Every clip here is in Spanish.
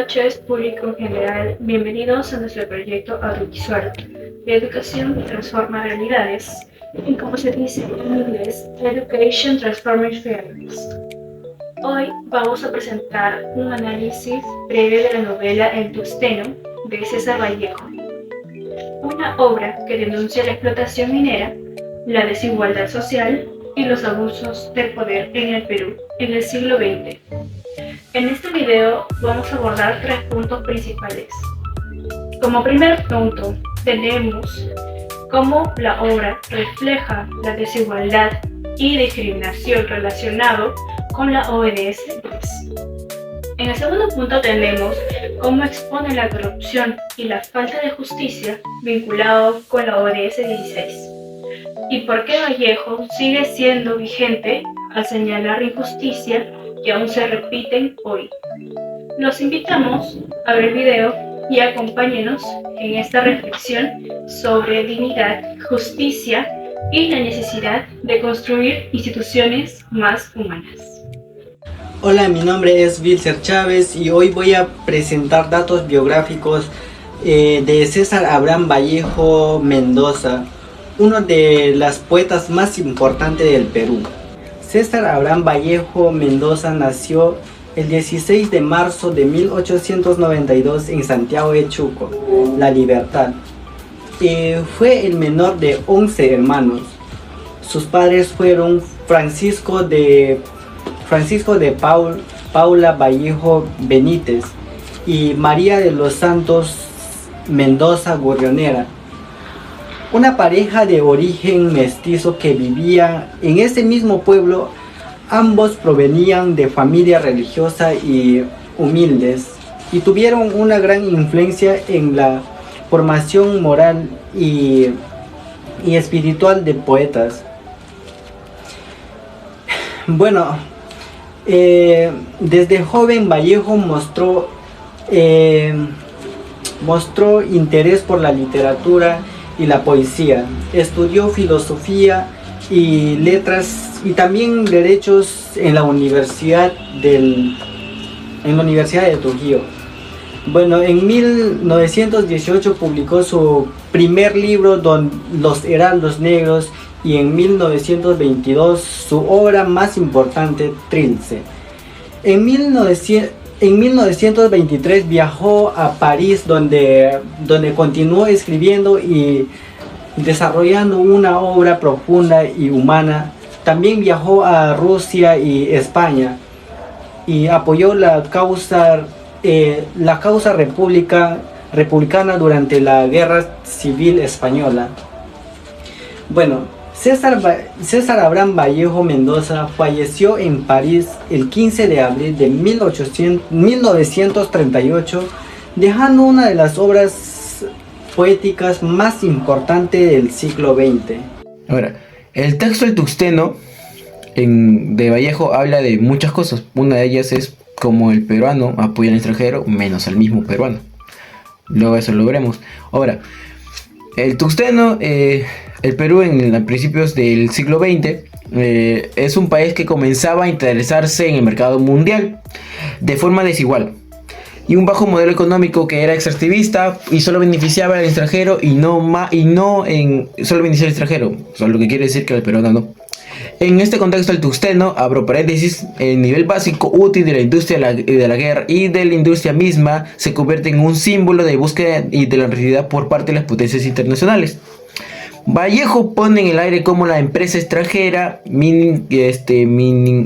noches, público en general. Bienvenidos a nuestro proyecto audiovisual de educación transforma realidades, y como se dice en inglés, Education Transforming Reality. Hoy vamos a presentar un análisis breve de la novela El Tusteno de César Vallejo, una obra que denuncia la explotación minera, la desigualdad social y los abusos del poder en el Perú en el siglo XX. En este video vamos a abordar 3 puntos principales. Como primer punto, tenemos cómo la obra refleja la desigualdad y discriminación relacionado con la ODS 10. En el segundo punto tenemos cómo expone la corrupción y la falta de justicia vinculado con la ODS 16. Y por qué Vallejo sigue siendo vigente al señalar injusticia que aún se repiten hoy. Los invitamos a ver el video y acompáñenos en esta reflexión sobre dignidad, justicia y la necesidad de construir instituciones más humanas. Hola, mi nombre es Vilser Chávez y hoy voy a presentar datos biográficos de César Abraham Vallejo Mendoza, uno de los poetas más importantes del Perú. César Abraham Vallejo Mendoza nació el 16 de marzo de 1892 en Santiago de Chuco, La Libertad. Fue el menor de 11 hermanos. Sus padres fueron Francisco de Paula Vallejo Benítez y María de los Santos Mendoza Gorrionera, una pareja de origen mestizo que vivía en ese mismo pueblo. Ambos provenían de familias religiosas y humildes y tuvieron una gran influencia en la formación moral y espiritual de poetas. Bueno, desde joven Vallejo mostró interés por la literatura y la poesía. Estudió filosofía y letras y también derechos en la Universidad de Trujillo. Bueno, en 1918 publicó su primer libro, Los Heraldos Negros, y en 1922 su obra más importante, Trilce. En 1923 viajó a París, donde continuó escribiendo y desarrollando una obra profunda y humana. También viajó a Rusia y España y apoyó la causa republicana durante la Guerra Civil Española. Bueno, César Abraham Vallejo Mendoza falleció en París el 15 de abril de 1938, dejando una de las obras poéticas más importantes del siglo XX. Ahora, el texto El Tusteno de Vallejo habla de muchas cosas. Una de ellas es cómo el peruano apoya al extranjero menos al mismo peruano. Luego eso lo veremos. Ahora, el Tusteno, el Perú en principios del siglo XX es un país que comenzaba a interesarse en el mercado mundial de forma desigual, y un bajo modelo económico que era extractivista y solo beneficiaba al extranjero solo beneficiaba al extranjero, lo que quiere decir que al peruano no. En este contexto, el tusteno, abro paréntesis, el nivel básico útil de la industria de la guerra y de la industria misma se convierte en un símbolo de búsqueda y de la realidad por parte de las potencias internacionales. Vallejo pone en el aire como la empresa extranjera Mining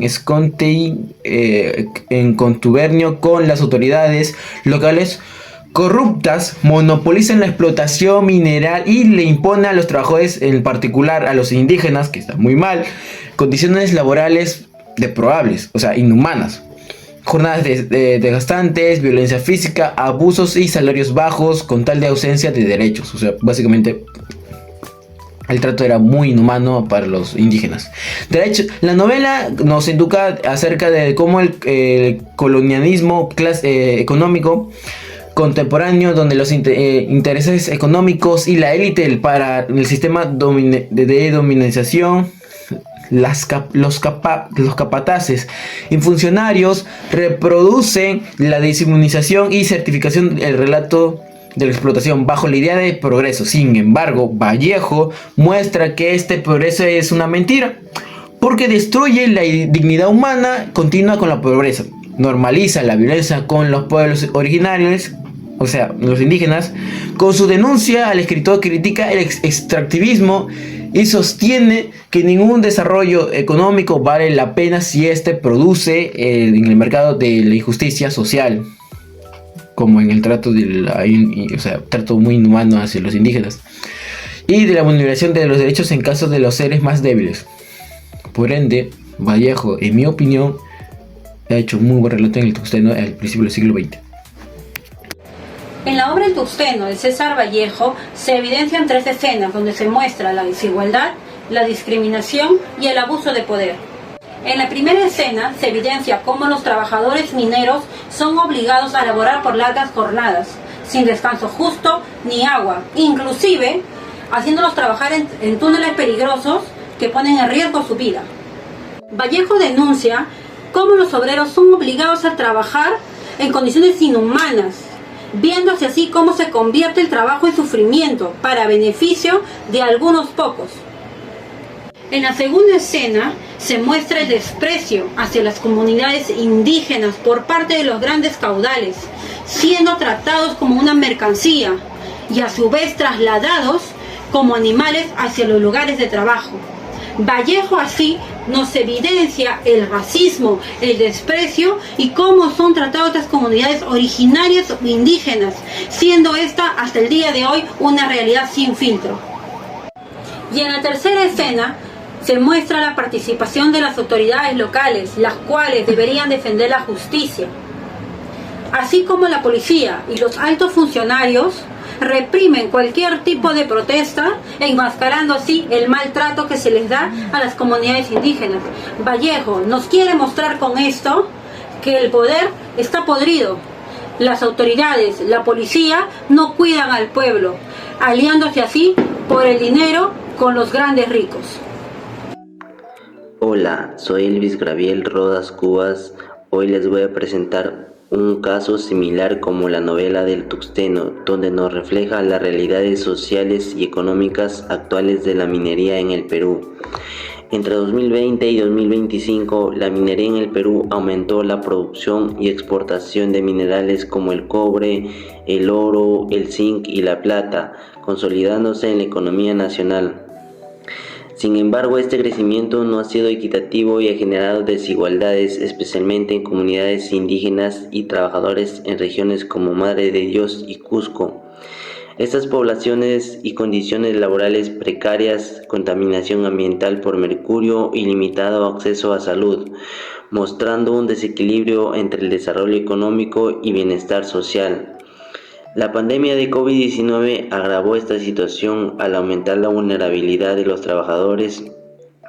Scontey, en contubernio con las autoridades locales corruptas, monopolizan la explotación mineral y le impone a los trabajadores, en particular a los indígenas, que está muy mal, condiciones laborales deplorables, o sea, inhumanas. Jornadas desgastantes, violencia física, abusos y salarios bajos con tal de ausencia de derechos. O sea, básicamente el trato era muy inhumano para los indígenas. De hecho, la novela nos educa acerca de cómo el colonialismo económico contemporáneo, donde los intereses económicos y la élite para el sistema de dominación los capataces y funcionarios reproducen la deshumanización y certificación del relato de la explotación bajo la idea de progreso. Sin embargo, Vallejo muestra que este progreso es una mentira, porque destruye la dignidad humana, continúa con la pobreza, normaliza la violencia con los pueblos originarios, o sea, los indígenas. Con su denuncia, el escritor critica el extractivismo y sostiene que ningún desarrollo económico vale la pena si éste produce en el mercado de la injusticia social, como en el trato trato muy inhumano hacia los indígenas, y de la vulneración de los derechos en caso de los seres más débiles. Por ende, Vallejo, en mi opinión, ha hecho un muy buen relato en el Tuxteno al principio del siglo XX. En la obra El Tuxteno de César Vallejo se evidencian 3 escenas donde se muestra la desigualdad, la discriminación y el abuso de poder. En la primera escena se evidencia cómo los trabajadores mineros son obligados a laborar por largas jornadas, sin descanso justo ni agua, inclusive haciéndolos trabajar en túneles peligrosos que ponen en riesgo su vida. Vallejo denuncia cómo los obreros son obligados a trabajar en condiciones inhumanas, viéndose así cómo se convierte el trabajo en sufrimiento para beneficio de algunos pocos. En la segunda escena se muestra el desprecio hacia las comunidades indígenas por parte de los grandes caudales, siendo tratados como una mercancía y a su vez trasladados como animales hacia los lugares de trabajo. Vallejo así nos evidencia el racismo, el desprecio y cómo son tratadas estas comunidades originarias o indígenas, siendo esta hasta el día de hoy una realidad sin filtro. Y en la tercera escena se muestra la participación de las autoridades locales, las cuales deberían defender la justicia, así como la policía y los altos funcionarios reprimen cualquier tipo de protesta, enmascarando así el maltrato que se les da a las comunidades indígenas. Vallejo nos quiere mostrar con esto que el poder está podrido. Las autoridades, la policía no cuidan al pueblo, aliándose así por el dinero con los grandes ricos. Hola, soy Elvis Graviel Rodas Cubas. Hoy les voy a presentar un caso similar como la novela del Tuxteno, donde nos refleja las realidades sociales y económicas actuales de la minería en el Perú. Entre 2020 y 2025, la minería en el Perú aumentó la producción y exportación de minerales como el cobre, el oro, el zinc y la plata, consolidándose en la economía nacional. Sin embargo, este crecimiento no ha sido equitativo y ha generado desigualdades, especialmente en comunidades indígenas y trabajadores en regiones como Madre de Dios y Cusco. Estas poblaciones y condiciones laborales precarias, contaminación ambiental por mercurio y limitado acceso a salud, mostrando un desequilibrio entre el desarrollo económico y bienestar social. La pandemia de COVID-19 agravó esta situación al aumentar la vulnerabilidad de los trabajadores,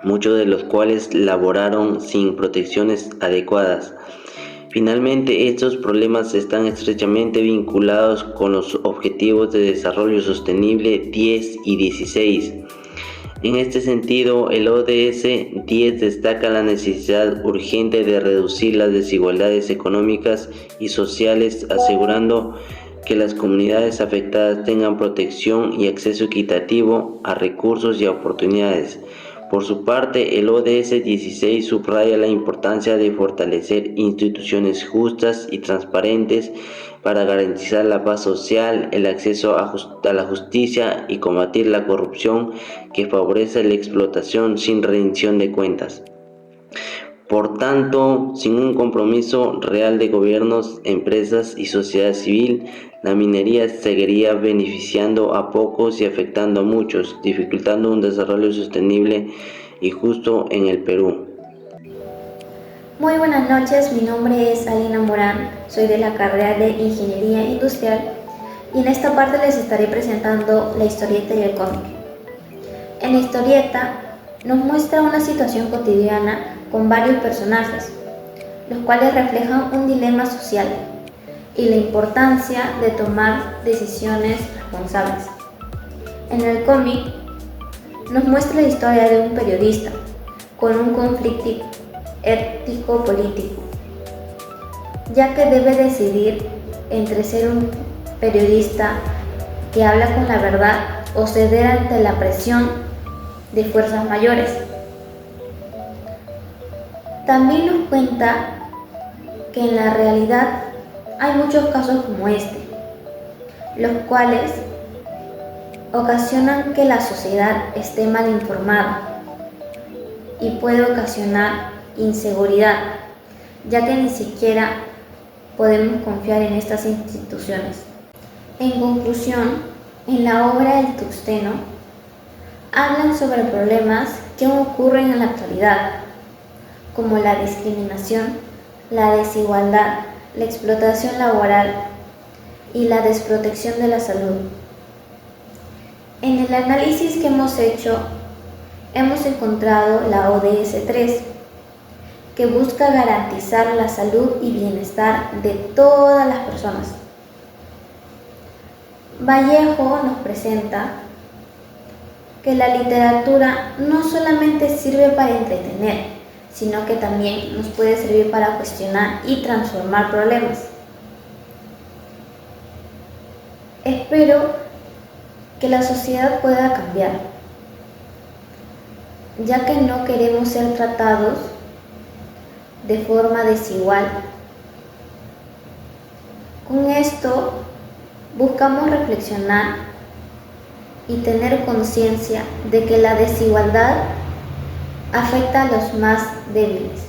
muchos de los cuales laboraron sin protecciones adecuadas. Finalmente, estos problemas están estrechamente vinculados con los Objetivos de Desarrollo Sostenible 10 y 16. En este sentido, el ODS 10 destaca la necesidad urgente de reducir las desigualdades económicas y sociales, asegurando que las comunidades afectadas tengan protección y acceso equitativo a recursos y a oportunidades. Por su parte, el ODS 16 subraya la importancia de fortalecer instituciones justas y transparentes para garantizar la paz social, el acceso a la justicia y combatir la corrupción que favorece la explotación sin rendición de cuentas. Por tanto, sin un compromiso real de gobiernos, empresas y sociedad civil, la minería seguiría beneficiando a pocos y afectando a muchos, dificultando un desarrollo sostenible y justo en el Perú. Muy buenas noches, mi nombre es Alina Morán, soy de la carrera de Ingeniería Industrial y en esta parte les estaré presentando la historieta y el cómic. En la historieta nos muestra una situación cotidiana con varios personajes, los cuales reflejan un dilema social y la importancia de tomar decisiones responsables. En el cómic nos muestra la historia de un periodista, con un conflicto ético-político, ya que debe decidir entre ser un periodista que habla con la verdad o ceder ante la presión de fuerzas mayores. También nos cuenta que en la realidad hay muchos casos como este, los cuales ocasionan que la sociedad esté mal informada y puede ocasionar inseguridad, ya que ni siquiera podemos confiar en estas instituciones. En conclusión, en la obra El Tuxteno hablan sobre problemas que ocurren en la actualidad, como la discriminación, la desigualdad, la explotación laboral y la desprotección de la salud. En el análisis que hemos hecho, hemos encontrado la ODS 3, que busca garantizar la salud y bienestar de todas las personas. Vallejo nos presenta que la literatura no solamente sirve para entretener, sino que también nos puede servir para cuestionar y transformar problemas. Espero que la sociedad pueda cambiar, ya que no queremos ser tratados de forma desigual. Con esto buscamos reflexionar y tener conciencia de que la desigualdad afecta a los más débiles.